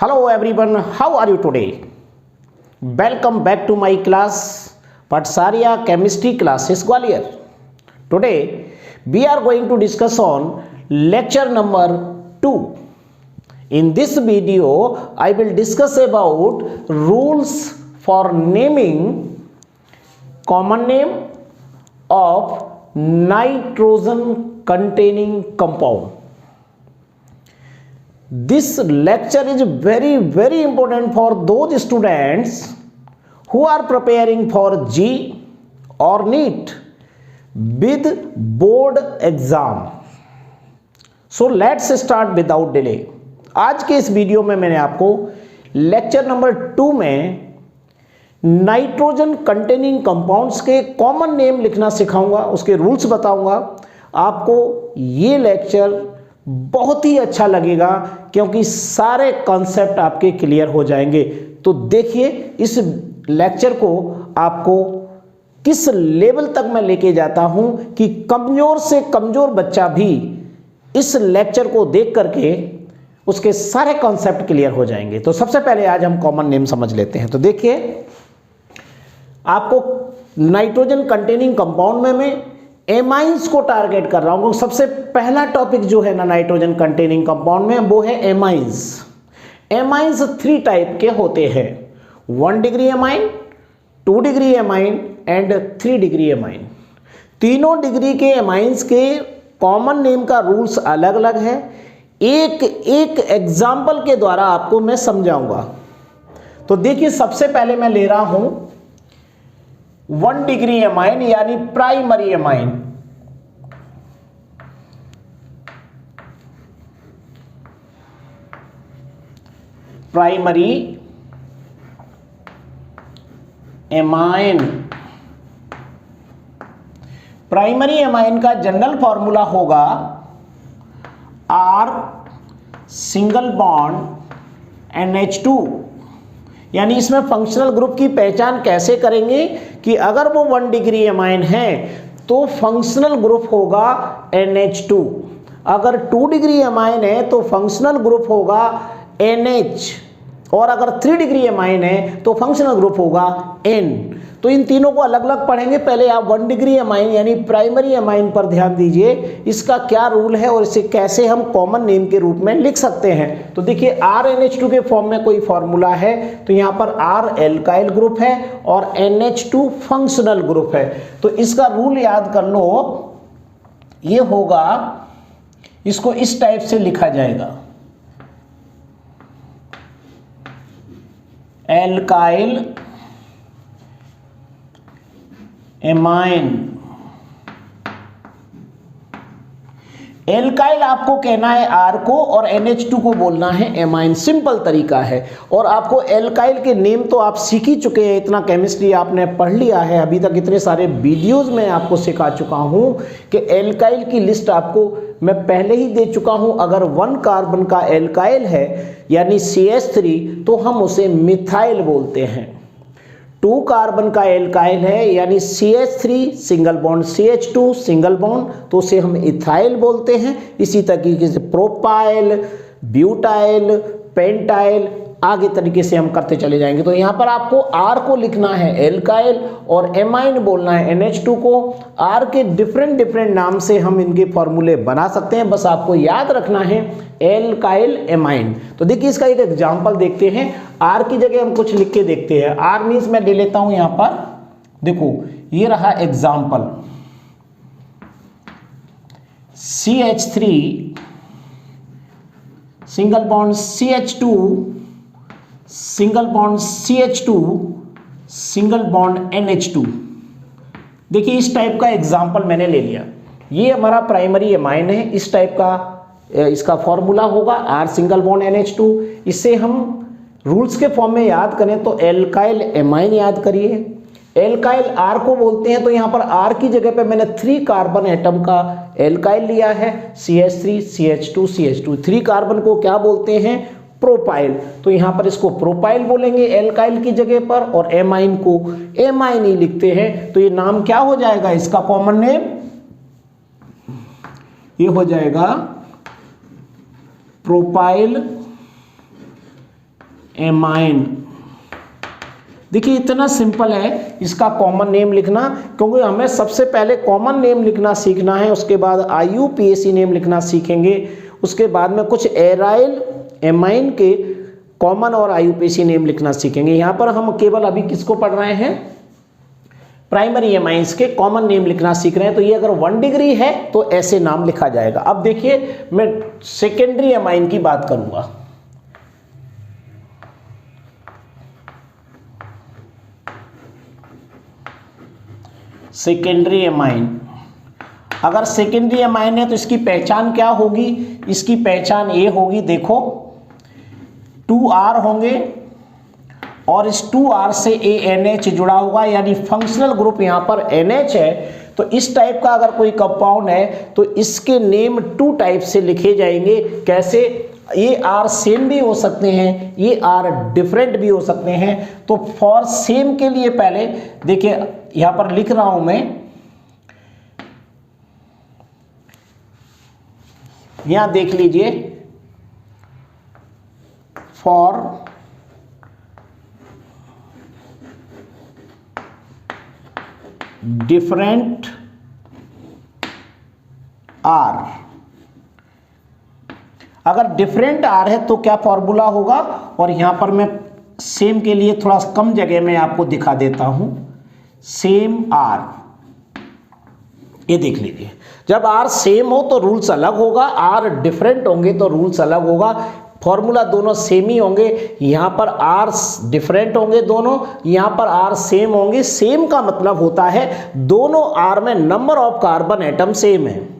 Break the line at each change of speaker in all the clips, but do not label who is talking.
Hello everyone, how are you today? Welcome back to my class Patsarya Chemistry Classes Gwalior. Today we are going to discuss on lecture number 2. In this video I will discuss about rules for naming common name of nitrogen containing compound. This lecture is very important for those students who are preparing for JEE or NEET with board exam. So let's start without delay. आज के इस video में मैंने आपको lecture number 2 में nitrogen containing compounds के common name लिखना सिखाऊंगा, उसके रूल्स बताऊंगा। आपको ये लेक्चर बहुत ही अच्छा लगेगा क्योंकि सारे कॉन्सेप्ट आपके क्लियर हो जाएंगे। तो देखिए इस लेक्चर को आपको किस लेवल तक मैं लेके जाता हूं कि कमजोर से कमजोर बच्चा भी इस लेक्चर को देख करके उसके सारे कॉन्सेप्ट क्लियर हो जाएंगे। तो सबसे पहले आज हम कॉमन नेम समझ लेते हैं। तो देखिए आपको नाइट्रोजन कंटेनिंग कंपाउंड में मैं एमाइंस को टारगेट कर रहा हूं। सबसे पहला टॉपिक जो है ना नाइट्रोजन कंटेनिंग कंपाउंड में वो है एमाइंस। एमाइंस 3 टाइप के होते हैं, 1 degree amine, 2 degree amine and 3 degree amine. तीनों डिग्री के एमाइंस के कॉमन नेम का रूल्स अलग अलग है। एक एक एग्जाम्पल के द्वारा आपको मैं समझाऊंगा। तो देखिए सबसे पहले मैं ले रहा हूं 1 डिग्री एमाइन यानी primary amine. Primary amine, primary amine का जनरल फॉर्मूला होगा R सिंगल बॉन्ड NH2। यानी इसमें फंक्शनल ग्रुप की पहचान कैसे करेंगे कि अगर वो 1 डिग्री एमाइन है तो फंक्शनल ग्रुप होगा NH2, अगर 2 डिग्री एमाइन है तो फंक्शनल ग्रुप होगा NH, और अगर 3 डिग्री एमाइन है तो फंक्शनल ग्रुप होगा N। तो इन तीनों को अलग अलग पढ़ेंगे। पहले आप 1 डिग्री एमाइन यानी प्राइमरी एमाइन पर ध्यान दीजिए, इसका क्या रूल है और इसे कैसे हम कॉमन नेम के रूप में लिख सकते हैं। तो देखिए RNH2 के फॉर्म में कोई फॉर्मूला है तो यहाँ पर R एल्काइल ग्रुप है और NH2 फंक्शनल ग्रुप है। तो इसका रूल याद कर लो, ये होगा, इसको इस टाइप से लिखा जाएगा, एल्काइल एमाइन। एल्काइल आपको कहना है R को और NH2 को बोलना है एमाइन। सिंपल तरीका है। और आपको एल्काइल के नेम तो आप सीख ही चुके हैं, इतना केमिस्ट्री आपने पढ़ लिया है, अभी तक इतने सारे वीडियोस में आपको सिखा चुका हूं कि एल्काइल की लिस्ट आपको मैं पहले ही दे चुका हूं। अगर 1 कार्बन का एल्काइल है यानी CH3 तो हम उसे मिथाइल बोलते हैं। 2 कार्बन का एल्काइल है यानी CH3 single bond CH2 single bond तो उसे हम इथाइल बोलते हैं। इसी तरीके से प्रोपाइल, ब्यूटाइल, पेंटाइल, आगे तरीके से हम करते चले जाएंगे। तो यहाँ पर आपको R को लिखना है एल्काइल और एमाइन बोलना है NH2 को। R के डिफरेंट नाम से हम इनके फॉर्मूले बना सकते हैं, बस आपको याद रखना है एल्काइल एमाइन। तो देखिए इसका एक एग्जांपल देखते हैं। R की जगह हम कुछ लिख के देखते हैं। R मीन्स मैं ले लेता हूं यहाँ पर, देखो ये रहा example, CH3 single bond CH2 single bond CH2 single bond NH2। देखिए इस टाइप का एग्जांपल मैंने ले लिया। ये हमारा प्राइमरी एमाइन है, इस टाइप का इसका फॉर्मूला होगा R सिंगल बॉन्ड NH2। इसे हम रूल्स के फॉर्म में याद करें तो एल्काइल एमाइन याद करिए। एल्काइल R को बोलते हैं तो यहाँ पर R की जगह पे मैंने 3 कार्बन एटम का एल्काइल लिया है, CH3 CH2 CH2। 3 कार्बन को क्या बोलते हैं, प्रोपाइल। तो यहाँ पर इसको प्रोपाइल बोलेंगे एल्काइल की जगह पर, और एमाइन को एमाइन ही लिखते हैं। तो ये नाम क्या हो जाएगा, इसका कॉमन नेम ये हो जाएगा प्रोपाइल एमाइन। देखिए इतना सिंपल है इसका कॉमन नेम लिखना, क्योंकि हमें सबसे पहले कॉमन नेम लिखना सीखना है, उसके बाद IUPAC नेम लिखना सीखेंगे, उसके बाद में कुछ एराइल एमाइन के कॉमन और IUPAC नेम लिखना सीखेंगे। यहाँ पर हम केवल अभी किसको पढ़ रहे हैं, प्राइमरी एमाइंस के कॉमन नेम लिखना सीख रहे हैं। तो ये अगर 1 डिग्री है तो ऐसे नाम लिखा जाएगा। अब देखिए मैं सेकेंडरी एमाइन की बात करूंगा। सेकेंडरी एमाइन, अगर सेकेंडरी एमाइन है तो इसकी पहचान क्या होगी, इसकी पहचान ये होगी, देखो 2R होंगे और इस 2R से ANH जुड़ा होगा, यानी फंक्शनल ग्रुप यहाँ पर NH है। तो इस टाइप का अगर कोई कंपाउंड है तो इसके नेम 2 टाइप से लिखे जाएंगे। कैसे, ये R सेम भी हो सकते हैं, ये R डिफरेंट भी हो सकते हैं। तो फॉर सेम के लिए पहले देखिए यहाँ पर लिख रहा हूं मैं, यहां देख लीजिए, फॉर डिफरेंट R, अगर डिफरेंट R है तो क्या फॉर्मूला होगा, और यहां पर मैं सेम के लिए थोड़ा कम जगह में आपको दिखा देता हूं, सेम R, ये देख लीजिए, जब R सेम हो तो रूल्स अलग होगा, R डिफरेंट होंगे तो रूल्स अलग होगा। फॉर्मूला दोनों सेम ही होंगे, यहाँ पर R डिफरेंट होंगे दोनों, यहाँ पर R सेम होंगे। सेम का मतलब होता है दोनों R में number of carbon atom same है।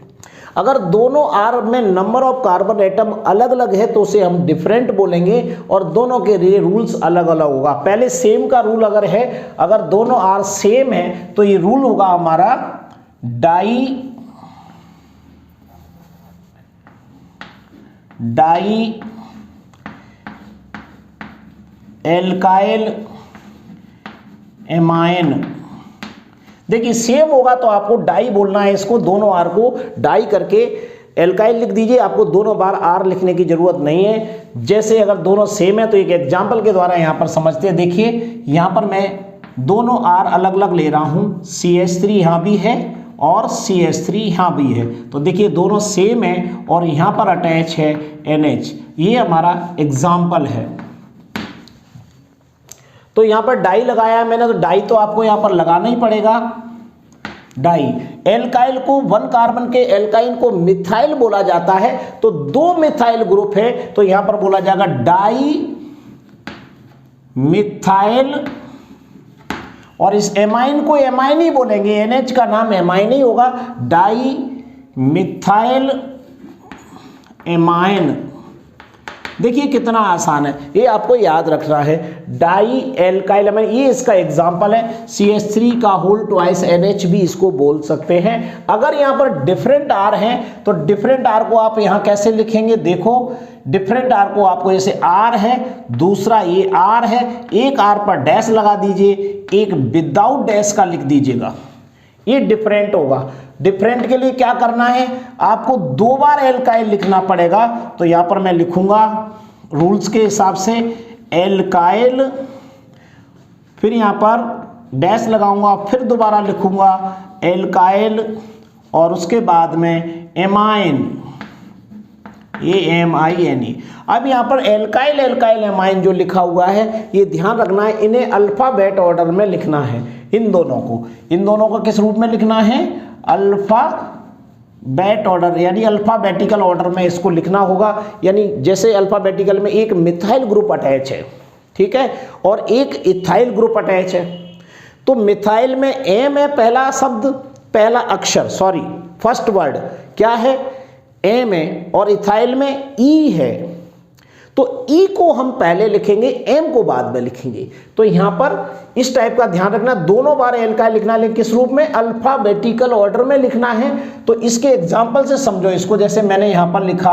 अगर दोनों R में नंबर ऑफ कार्बन एटम अलग अलग है तो उसे हम डिफरेंट बोलेंगे, और दोनों के लिए रूल्स अलग अलग होगा। पहले सेम का रूल अगर है, अगर दोनों R सेम है तो ये रूल होगा हमारा डाई एल्काइल एमाइन। देखिए सेम होगा तो आपको डाई बोलना है, इसको दोनों R को डाई करके एल्काइल लिख दीजिए, आपको दोनों बार R लिखने की जरूरत नहीं है। जैसे अगर दोनों सेम है तो एक एग्जांपल के द्वारा यहाँ पर समझते हैं। देखिए यहाँ पर मैं दोनों R अलग अलग ले रहा हूँ, CH3 यहाँ भी है और CH3 यहाँ भी है, तो देखिए दोनों सेम है और यहाँ पर अटैच है NH। ये हमारा एग्जाम्पल है। तो यहाँ पर डाई लगाया मैंने, तो डाई तो आपको यहाँ पर लगाना ही पड़ेगा। डाई एल्काइल को 1 कार्बन के एल्काइन को मिथाइल बोला जाता है, तो 2 मिथाइल ग्रुप है तो यहाँ पर बोला जाएगा डाई मिथाइल, और इस एमाइन को एमाइन ही बोलेंगे, NH का नाम एमाइन ही होगा, डाई मिथाइल एमाइन। देखिए कितना आसान है, ये आपको याद रखना है, डाई एल्काइल एमाइन, ये इसका एग्जांपल है। CH3 का होल ट्वाइस NH भी इसको बोल सकते हैं। अगर यहाँ पर डिफरेंट R है तो डिफरेंट R को आप यहाँ कैसे लिखेंगे, देखो डिफरेंट R को आपको, जैसे R है, दूसरा ये R है, एक R पर डैश लगा दीजिए, एक विदाउट डैश का लिख दीजिएगा, ये डिफरेंट होगा। डिफरेंट के लिए क्या करना है, आपको 2 बार एल्काइल लिखना पड़ेगा। तो यहाँ पर मैं लिखूंगा रूल्स के हिसाब से एल्काइल, फिर यहाँ पर डैश लगाऊंगा, फिर दोबारा लिखूंगा एल्काइल, और उसके बाद में एमाइन, AMINE। अब यहाँ पर एल्काइल एल्काइल एमाइन जो लिखा हुआ है, ये ध्यान रखना है, इन्हें अल्फाबेट ऑर्डर में लिखना है। इन दोनों को किस रूप में लिखना है, अल्फाबेट ऑर्डर, यानी अल्फाबेटिकल ऑर्डर में इसको लिखना होगा। यानी जैसे अल्फाबेटिकल में एक मिथाइल ग्रुप अटैच है, ठीक है, और एक इथाइल ग्रुप अटैच है। तो मिथाइल में M है पहला शब्द, पहला अक्षर, सॉरी फर्स्ट वर्ड क्या है, M है, और इथाइल में E है। तो E को हम पहले लिखेंगे, M को बाद में लिखेंगे। तो यहां पर इस टाइप का ध्यान रखना, दोनों बार एल्काइल लिखना, लेकिन किस रूप में, अल्फाबेटिकल ऑर्डर में लिखना है। तो इसके एग्जांपल से समझो इसको, जैसे मैंने यहां पर लिखा,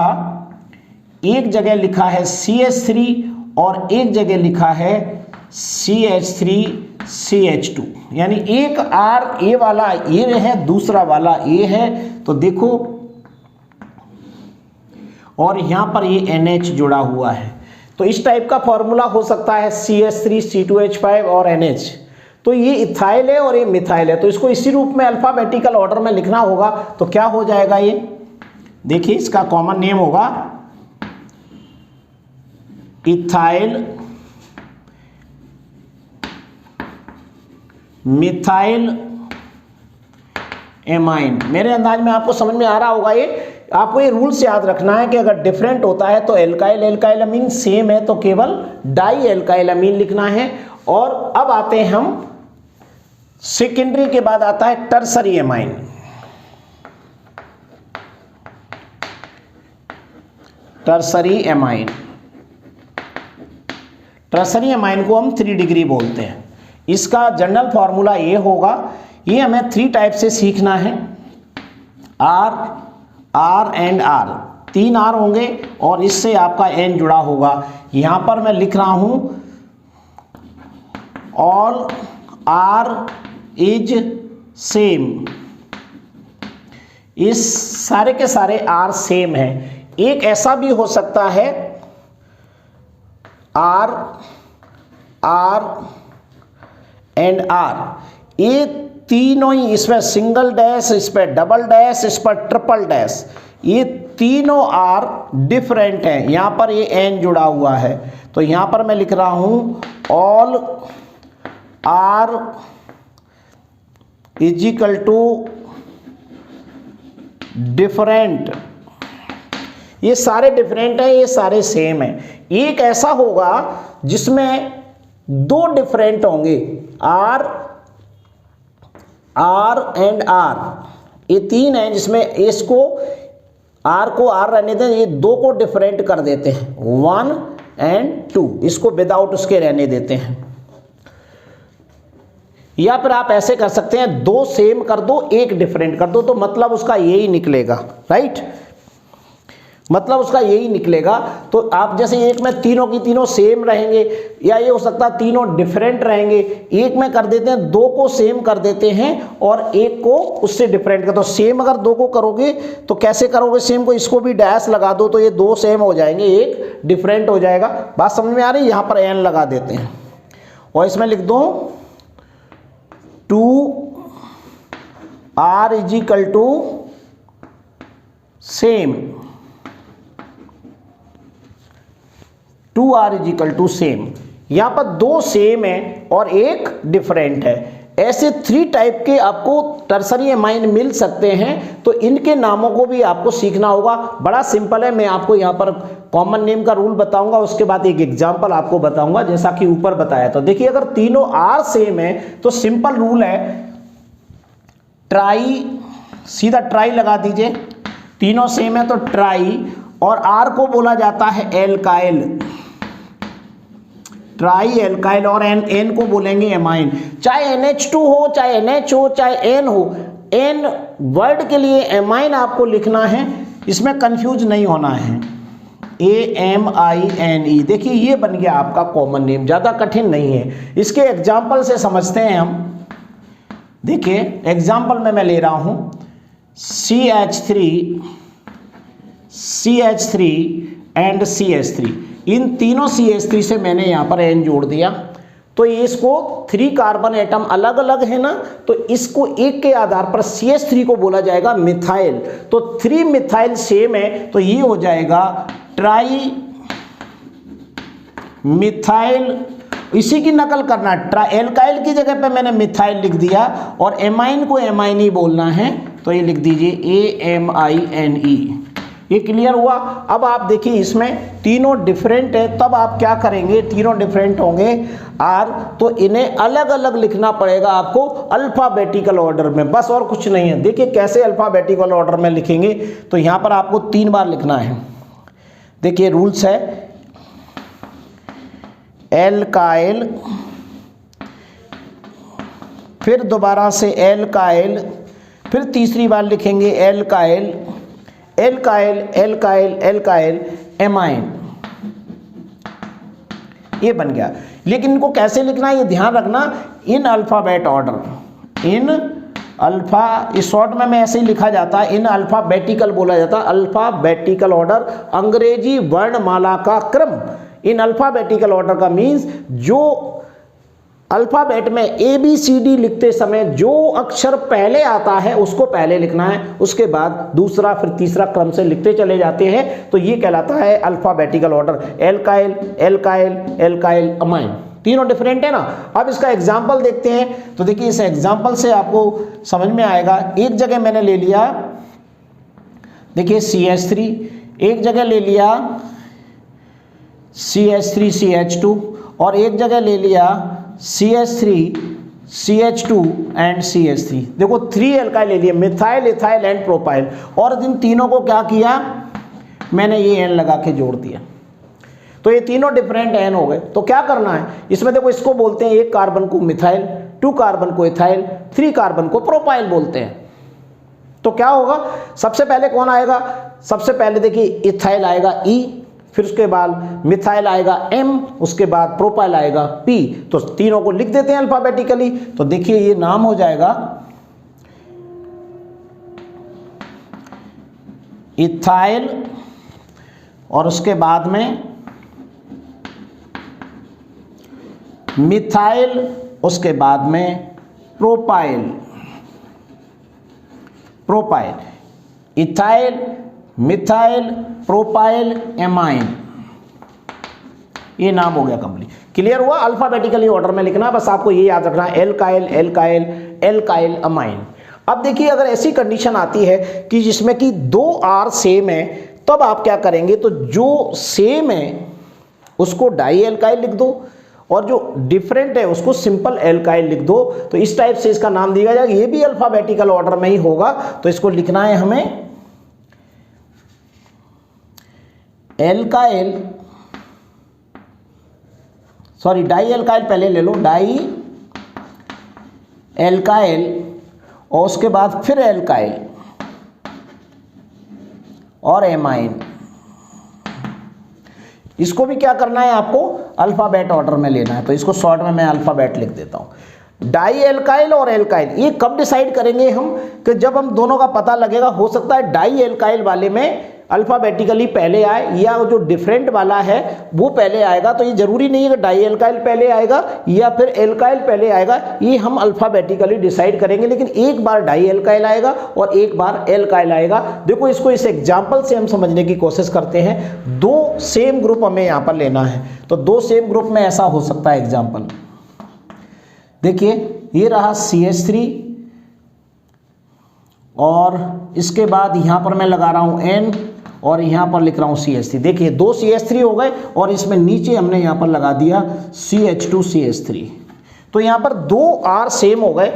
एक जगह लिखा है CH3 और एक जगह लिखा है CH3 CH2, यानी एक R A वाला A है, दूसरा वाला A है। तो देखो, और यहां पर ये NH जुड़ा हुआ है। तो इस टाइप का फॉर्मूला हो सकता है CH3 C2H5 और NH। तो ये इथाइल है और ये मिथाइल है, तो इसको इसी रूप में अल्फाबेटिकल ऑर्डर में लिखना होगा। तो क्या हो जाएगा ये, देखिए इसका कॉमन नेम होगा इथाइल मिथाइल एमाइन। मेरे अंदाज में आपको समझ में आ रहा होगा ये। आपको ये रूल्स याद रखना है कि अगर डिफरेंट होता है तो एल्काइल एल्काइल अमीन, सेम है तो केवल डाई एल्काइल अमीन लिखना है। और अब आते हैं हम सेकेंडरी के बाद आता है tertiary amine. Tertiary amine, tertiary amine को हम 3 डिग्री बोलते हैं। इसका जनरल फॉर्मूला ये होगा, ये हमें 3 टाइप से सीखना है, R एंड R, 3 R होंगे और इससे आपका N जुड़ा होगा। यहां पर मैं लिख रहा हूं ऑल R इज सेम, इस सारे के सारे R सेम है। एक ऐसा भी हो सकता है R एंड R, ये तीनों ही, इसमें सिंगल डैश, इस पर डबल डैश, इस पर ट्रिपल डैश, ये तीनों R डिफरेंट हैं। यहां पर ये N जुड़ा हुआ है, तो यहां पर मैं लिख रहा हूं all R is equal to different. ये सारे डिफरेंट हैं, ये सारे सेम हैं। एक ऐसा होगा जिसमें 2 डिफरेंट होंगे, R एंड R, ये 3 हैं जिसमें इसको R को R रहने दें, ये 2 को डिफरेंट कर देते हैं, 1 एंड 2, इसको विदाउट उसके रहने देते हैं। या फिर आप ऐसे कर सकते हैं, 2 सेम कर दो, 1 डिफरेंट कर दो, तो मतलब उसका यही निकलेगा, राइट, मतलब उसका यही निकलेगा। तो आप जैसे एक में तीनों की तीनों सेम रहेंगे, या ये हो सकता है तीनों डिफरेंट रहेंगे। एक में कर देते हैं, 2 को सेम कर देते हैं और 1 को उससे डिफरेंट कर दो। सेम अगर 2 को करोगे तो कैसे करोगे सेम को, इसको भी डैश लगा दो तो ये 2 सेम हो जाएंगे, 1 डिफरेंट हो जाएगा। बात समझ में आ रही है। यहाँ पर N लगा देते हैं और इसमें लिख दो 2R is equal to same, 2R is equal to same. यहां पर 2 सेम है और 1 डिफरेंट है। ऐसे 3 टाइप के आपको टर्सरी एमाइन मिल सकते हैं, तो इनके नामों को भी आपको सीखना होगा। बड़ा सिंपल है, मैं आपको यहां पर कॉमन नेम का रूल बताऊंगा, उसके बाद एक एग्जांपल आपको बताऊंगा जैसा कि ऊपर बताया। तो देखिए, अगर तीनों R सेम है तो सिंपल रूल है ट्राई, सीधा ट्राई लगा दीजिए। तीनों सेम है तो ट्राई, और R को बोला जाता है एल्काइल, ट्राई एल्काइल, और N को बोलेंगे एमाइन। चाहे NH2 हो, चाहे NH हो, चाहे N हो, N वर्ड के लिए एमाइन आपको लिखना है, इसमें कंफ्यूज नहीं होना है। AMINE, देखिए ये बन गया आपका कॉमन नेम, ज़्यादा कठिन नहीं है। इसके एग्जाम्पल से समझते हैं हम। देखिए एग्जाम्पल में मैं ले रहा हूँ CH3 एंड CH3, इन तीनों CH3 से मैंने यहाँ पर N जोड़ दिया, तो इसको 3 कार्बन एटम अलग अलग है ना, तो इसको एक के आधार पर CH3 को बोला जाएगा मिथाइल। तो 3 मिथाइल सेम है, तो ये हो जाएगा ट्राई मिथाइल। इसी की नकल करना, एल्काइल की जगह पे मैंने मिथाइल लिख दिया, और एमाइन को एमाइन ही बोलना है, तो ये लिख दीजिए AMINE। ये क्लियर हुआ। अब आप देखिए इसमें तीनों डिफरेंट है, तब आप क्या करेंगे, तीनों डिफरेंट होंगे R, तो इन्हें अलग अलग लिखना पड़ेगा आपको अल्फाबेटिकल ऑर्डर में, बस और कुछ नहीं है। देखिए कैसे अल्फाबेटिकल ऑर्डर में लिखेंगे, तो यहाँ पर आपको 3 बार लिखना है। देखिए रूल्स है, एल्काइल, फिर दोबारा से एल्काइल, फिर तीसरी बार लिखेंगे alkyl, alkyl alkyl alkyl amine, ये बन गया। लेकिन इनको कैसे लिखना है ये ध्यान रखना, इन अल्फाबेट ऑर्डर, इन अल्फा, इस शॉर्ट में ऐसे ही लिखा जाता है, इन अल्फाबेटिकल बोला जाता है, अल्फाबेटिकल ऑर्डर, अंग्रेजी वर्णमाला का क्रम, इन अल्फाबेटिकल ऑर्डर का मीन्स जो अल्फाबेट में ए बी सी डी लिखते समय जो अक्षर पहले आता है उसको पहले लिखना है, उसके बाद दूसरा फिर तीसरा क्रम से लिखते चले जाते हैं, तो ये कहलाता है alphabetical order. Alkyl, alkyl, alkyl amine, तीनों डिफरेंट है ना। अब इसका एग्जाम्पल देखते हैं, तो देखिए इस एग्जाम्पल से आपको समझ में आएगा। एक जगह मैंने ले लिया, देखिए CH3, एक जगह ले लिया CH3CH2, और एक जगह ले लिया CH3 CH2 एंड CH3। देखो 3 एल्काइल ले लिए, मिथाइल, इथाइल एंड प्रोपाइल, और इन तीनों को क्या किया, मैंने ये एन लगा के जोड़ दिया, तो ये तीनों डिफरेंट एन हो गए। तो क्या करना है इसमें, देखो इसको बोलते हैं 1 कार्बन को मिथाइल, 2 कार्बन को इथाइल, 3 कार्बन को प्रोपाइल बोलते हैं। तो क्या होगा, सबसे पहले कौन आएगा, सबसे पहले देखिए इथाइल आएगा E, फिर उसके बाद मिथाइल आएगा M, उसके बाद प्रोपाइल आएगा P। तो तीनों को लिख देते हैं अल्फाबेटिकली। तो देखिए ये नाम हो जाएगा इथाइल, और उसके बाद में मिथाइल, उसके बाद में propyl, propyl, ethyl, methyl, propyl, amine, ये नाम हो गया कंप्लीट। क्लियर हुआ, अल्फाबेटिकली ऑर्डर में लिखना, बस आपको ये याद रखना, एल्काइल, एल्काइल, एल्काइल अमाइन। अब देखिए अगर ऐसी कंडीशन आती है कि जिसमें कि 2 R सेम है, तब आप क्या करेंगे, तो जो सेम है उसको डाई एल्काइल लिख दो, और जो डिफरेंट है उसको सिंपल एल्काइल लिख दो। तो इस टाइप से इसका नाम दिया जाएगा, ये भी अल्फाबेटिकल ऑर्डर में ही होगा। तो इसको लिखना है हमें एल्काइल, सॉरी डाई एल्काइल पहले ले लो, डाई एल्काइल, और उसके बाद फिर एल्काइल और एमाइन। इसको भी क्या करना है आपको, अल्फाबेट ऑर्डर में लेना है। तो इसको शॉर्ट में मैं अल्फाबेट लिख देता हूं, डाई एल्काइल और एल्काइल। ये कब डिसाइड करेंगे हम, कि जब हम दोनों का पता लगेगा। हो सकता है डाई एल्काइल वाले में अल्फाबेटिकली पहले आए, या जो डिफरेंट वाला है वो पहले आएगा। तो ये जरूरी नहीं है कि डाई एल्काइल पहले आएगा या फिर एल्काइल पहले आएगा, ये हम अल्फाबेटिकली डिसाइड करेंगे। लेकिन एक बार डाई एल्काइल आएगा और एक बार एल्काइल आएगा। देखो इसको इस एग्जाम्पल से हम समझने की कोशिश करते हैं। 2 सेम ग्रुप हमें यहाँ पर लेना है, तो 2 सेम ग्रुप में ऐसा हो सकता है एग्जाम्पल। देखिए ये रहा CH3, और इसके बाद यहाँ पर मैं लगा रहा हूँ N, और यहाँ पर लिख रहा हूँ CH3। देखिए 2 CH3 हो गए, और इसमें नीचे हमने यहाँ पर लगा दिया CH2 CH3। तो यहाँ पर 2 R सेम हो गए,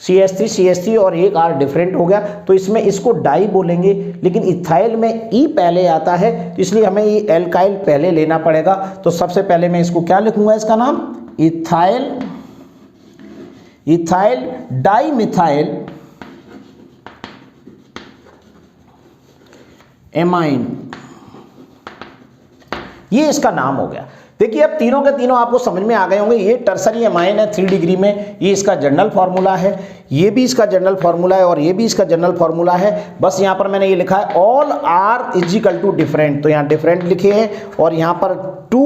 CH3 CH3, और 1 R डिफरेंट हो गया। तो इसमें इसको डाई बोलेंगे, लेकिन इथाइल में E पहले आता है, इसलिए हमें ये एल्काइल पहले लेना पड़ेगा। तो सबसे पहले मैं इसको क्या लिखूंगा, इसका नाम ethyl, ethyl di methyl amine, ये इसका नाम हो गया। देखिए अब तीनों के तीनों आपको समझ में आ गए होंगे। ये टर्सरी एमाइन है 3 डिग्री में, ये इसका जनरल फार्मूला है, ये भी इसका जनरल फार्मूला है, और ये भी इसका जनरल फार्मूला है। बस यहाँ पर मैंने ये लिखा है all R is equal to different, तो यहाँ डिफरेंट लिखे हैं, और यहाँ पर 2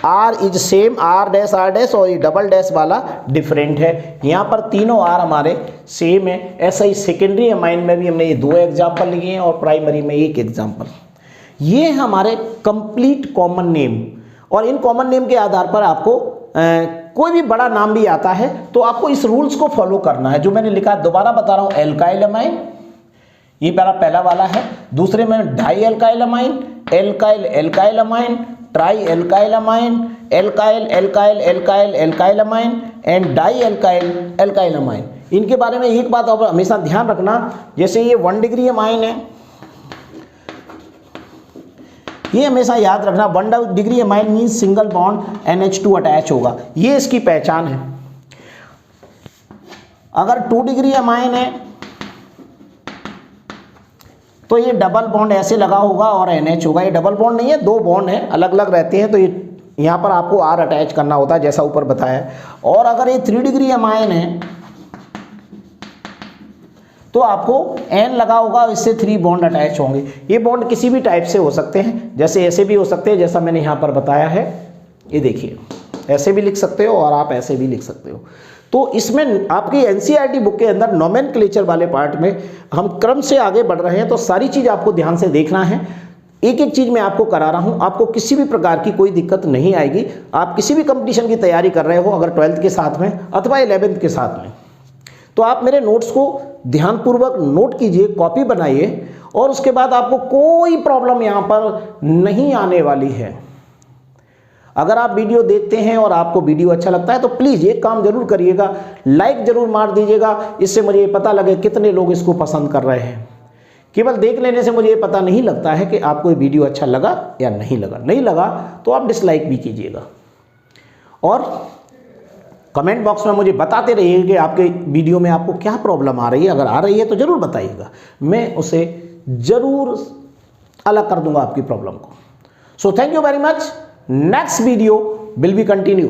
R is same, R dash, और ये डबल डैश वाला डिफरेंट है। यहाँ पर तीनों R हमारे सेम है। ऐसा ही सेकेंडरी एमाइन में भी हमने ये 2 एग्जाम्पल लिखे हैं, और प्राइमरी में 1 एग्जाम्पल। ये हमारे कंप्लीट कॉमन नेम, और इन कॉमन नेम के आधार पर आपको कोई भी बड़ा नाम भी आता है तो आपको इस रूल्स को फॉलो करना है जो मैंने लिखा है। दोबारा बता रहा हूं, एल्काइल अमाइन ये पहला वाला है, दूसरे में di alkyl amine, alkyl alkyl amine, tri alkyl amine, alkyl alkyl alkyl alkyl amine and di alkyl alkyl amine. इनके बारे में एक बात आप हमेशा ध्यान रखना, जैसे ये 1 डिग्री अमाइन है, ये हमेशा याद रखना 1 degree amine means single bond NH2 attach होगा, ये इसकी पहचान है। अगर 2 डिग्री अमाइन है तो ये डबल बॉन्ड ऐसे लगा होगा और NH होगा। ये डबल बॉन्ड नहीं है, 2 बॉन्ड है, अलग अलग रहते हैं, तो ये यहाँ पर आपको R अटैच करना होता है जैसा ऊपर बताया। और अगर ये 3 डिग्री अमाइन है तो आपको N लगा होगा, इससे 3 बॉन्ड अटैच होंगे। ये बॉन्ड किसी भी टाइप से हो सकते हैं, जैसे ऐसे भी हो सकते हैं जैसा मैंने यहाँ पर बताया है, ये देखिए, ऐसे भी लिख सकते हो और आप ऐसे भी लिख सकते हो। तो इसमें आपकी एनसीईआरटी बुक के अंदर नोमेनक्लेचर वाले पार्ट में हम क्रम से आगे बढ़ रहे हैं, तो सारी चीज़ आपको ध्यान से देखना है। एक एक चीज़ मैं आपको करा रहा हूं, आपको किसी भी प्रकार की कोई दिक्कत नहीं आएगी। आप किसी भी कंपटीशन की तैयारी कर रहे हो, अगर 12th के साथ में अथवा 11th के साथ में, तो आप मेरे नोट्स को ध्यानपूर्वक नोट कीजिए, कॉपी बनाइए, और उसके बाद आपको कोई प्रॉब्लम यहाँ पर नहीं आने वाली है। अगर आप वीडियो देखते हैं और आपको वीडियो अच्छा लगता है तो प्लीज़ एक काम जरूर करिएगा, लाइक जरूर मार दीजिएगा। इससे मुझे ये पता लगे कितने लोग इसको पसंद कर रहे हैं। केवल देख लेने से मुझे ये पता नहीं लगता है कि आपको ये वीडियो अच्छा लगा या नहीं लगा। नहीं लगा तो आप डिसलाइक भी कीजिएगा, और कमेंट बॉक्स में मुझे बताते रहिए कि आपके वीडियो में आपको क्या प्रॉब्लम आ रही है। अगर आ रही है तो ज़रूर बताइएगा, मैं उसे ज़रूर अलग कर दूंगा आपकी प्रॉब्लम को। So thank you very much. Next video will be continue.